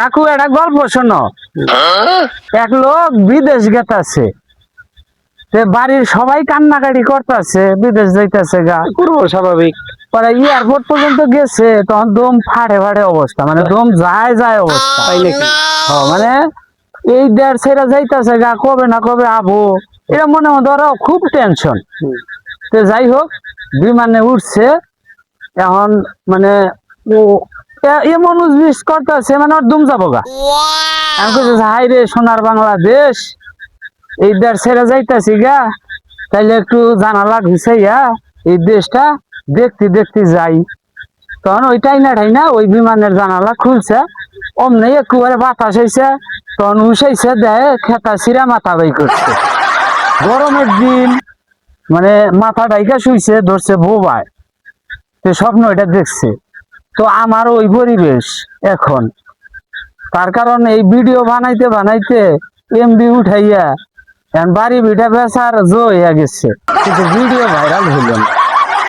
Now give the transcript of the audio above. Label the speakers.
Speaker 1: কাকু একটা গল্প শোনো। এক লোক বিদেশ গেতাছে, বাড়ির সবাই কান্নাকাটি করতেছে, বিদেশ যাইতেছে গা,
Speaker 2: করবো স্বাভাবিক।
Speaker 1: পরে এয়ারপোর্ট পর্যন্ত গেছে, তখন দম ফাড়ে ফাড়ে অবস্থা, মানে দম যায় যায় অবস্থা।
Speaker 2: তাই নাকি?
Speaker 1: মানে এই দেড় ছেড়ে যাইতেছে গা, কবে না কবে আবো, এটা মনে মনে ধরো খুব টেনশন। তো যাই হোক, বিমানে উঠছে, এখন মানে ও এমন উজবিস করতেছে, মানে ওর দুম যাবো গা। আমি কইছি, হাই রে সোনার বাংলাদেশ, এই দেশ ছেড়ে যাইতাছি গা, তাইলে একটু জানালা ঘুষাইয়া এই দেশটা দেখতে দেখতে যাই। তখন ওই টাইনা ওই বিমানের জানালা খুলছে, অমনি একবারে বাতাস হয়েছে, তখন উসাইছে, দেয় খেতা ছিঁড়া মাথা বাই করছে। গরমের দিন, মানে মাথা ডাইকা শুইছে, ধরছে বোবায়, তো স্বপ্ন এটা দেখছে। তো আমার ওই পরিবেশ এখন, তার কারণ এই ভিডিও বানাইতে বানাইতে এমবি উঠাইয়া এখন বাড়ি ভিটা বেচার জো হইয়া গেছে, কিন্তু ভিডিও ভাইরাল হইল না।